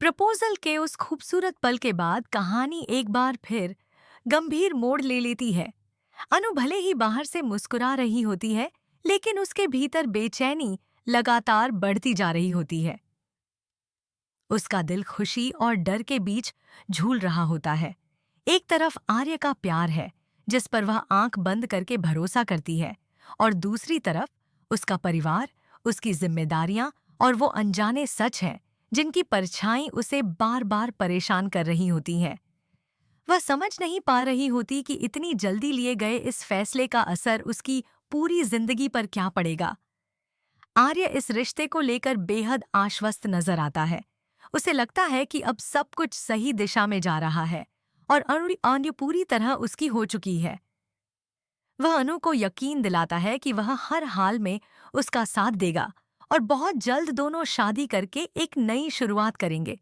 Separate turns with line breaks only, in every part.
Proposal के उस खूबसूरत पल के बाद कहानी एक बार फिर गंभीर मोड़ ले लेती है। अनु भले ही बाहर से मुस्कुरा रही होती है, लेकिन उसके भीतर बेचैनी लगातार बढ़ती जा रही होती है। उसका दिल खुशी और डर के बीच झूल रहा होता है। एक तरफ आर्य का प्यार है, जिस पर वह आंख बंद करके भरोसा करती है, और दूसरी तरफ उसका परिवार, उसकी जिम्मेदारियां और वो अनजाने सच हैं जिनकी परछाई उसे बार बार परेशान कर रही होती हैं। वह समझ नहीं पा रही होती कि इतनी जल्दी लिए गए इस फैसले का असर उसकी पूरी जिंदगी पर क्या पड़ेगा। आर्य इस रिश्ते को लेकर बेहद आश्वस्त नजर आता है। उसे लगता है कि अब सब कुछ सही दिशा में जा रहा है और अनु पूरी तरह उसकी हो चुकी है। वह अनु को यकीन दिलाता है कि वह हर हाल में उसका साथ देगा और बहुत जल्द दोनों शादी करके एक नई शुरुआत करेंगे।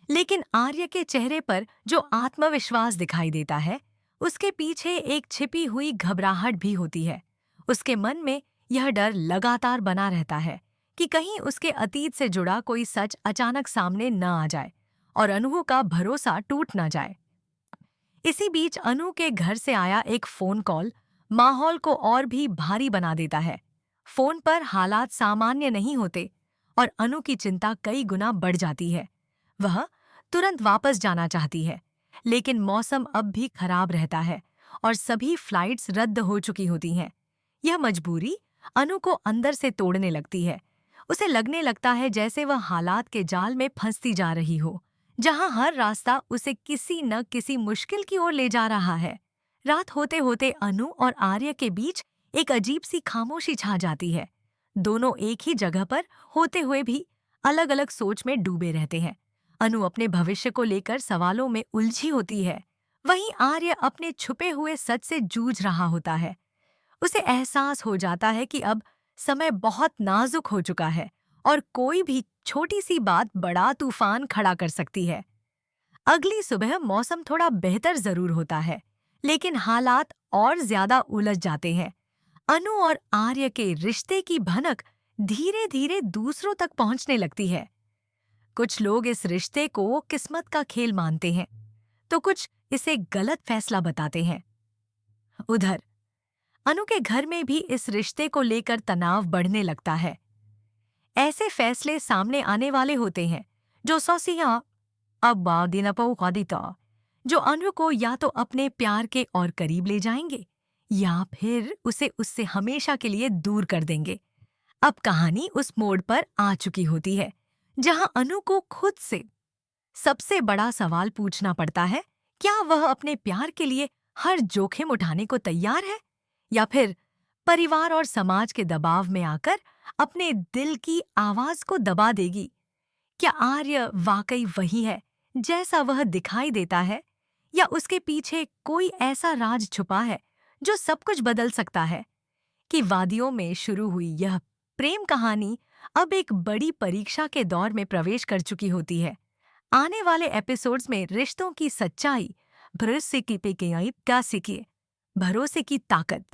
लेकिन आर्य के चेहरे पर जो आत्मविश्वास दिखाई देता है, उसके पीछे एक छिपी हुई घबराहट भी होती है। उसके मन में यह डर लगातार बना रहता है कि कहीं उसके अतीत से जुड़ा कोई सच अचानक सामने न आ जाए और अनु का भरोसा टूट न जाए। इसी बीच अनु के घर से आया एक फोन कॉल माहौल को और भी भारी बना देता है। फोन पर हालात सामान्य नहीं होते और अनु की चिंता कई गुना बढ़ जाती है। वह तुरंत वापस जाना चाहती है, लेकिन मौसम अब भी खराब रहता है और सभी फ्लाइट्स रद्द हो चुकी होती हैं। यह मजबूरी अनु को अंदर से तोड़ने लगती है। उसे लगने लगता है जैसे वह हालात के जाल में फंसती जा रही हो, जहां हर रास्ता उसे किसी न किसी मुश्किल की ओर ले जा रहा है। रात होते होते अनु और आर्य के बीच एक अजीब सी खामोशी छा जाती है। दोनों एक ही जगह पर होते हुए भी अलग अलग सोच में डूबे रहते हैं। अनु अपने भविष्य को लेकर सवालों में उलझी होती है, वहीं आर्य अपने छुपे हुए सच से जूझ रहा होता है। उसे एहसास हो जाता है कि अब समय बहुत नाजुक हो चुका है और कोई भी छोटी सी बात बड़ा तूफान खड़ा कर सकती है। अगली सुबह मौसम थोड़ा बेहतर जरूर होता है, लेकिन हालात और ज्यादा उलझ जाते हैं। अनु और आर्य के रिश्ते की भनक धीरे धीरे दूसरों तक पहुंचने लगती है। कुछ लोग इस रिश्ते को किस्मत का खेल मानते हैं, तो कुछ इसे गलत फैसला बताते हैं। उधर अनु के घर में भी इस रिश्ते को लेकर तनाव बढ़ने लगता है। ऐसे फैसले सामने आने वाले होते हैं जो सोसिया अब्बा दिनपौदिता, जो अनु को या तो अपने प्यार के और करीब ले जाएंगे या फिर उसे उससे हमेशा के लिए दूर कर देंगे। अब कहानी उस मोड़ पर आ चुकी होती है जहां अनु को खुद से सबसे बड़ा सवाल पूछना पड़ता है, क्या वह अपने प्यार के लिए हर जोखिम उठाने को तैयार है या फिर परिवार और समाज के दबाव में आकर अपने दिल की आवाज को दबा देगी। क्या आर्य वाकई वही है जैसा वह दिखाई देता है, या उसके पीछे कोई ऐसा राज छुपा है जो सब कुछ बदल सकता है। कि वादियों में शुरू हुई यह प्रेम कहानी अब एक बड़ी परीक्षा के दौर में प्रवेश कर चुकी होती है। आने वाले एपिसोड्स में रिश्तों की सच्चाई, भरोसे की ताकत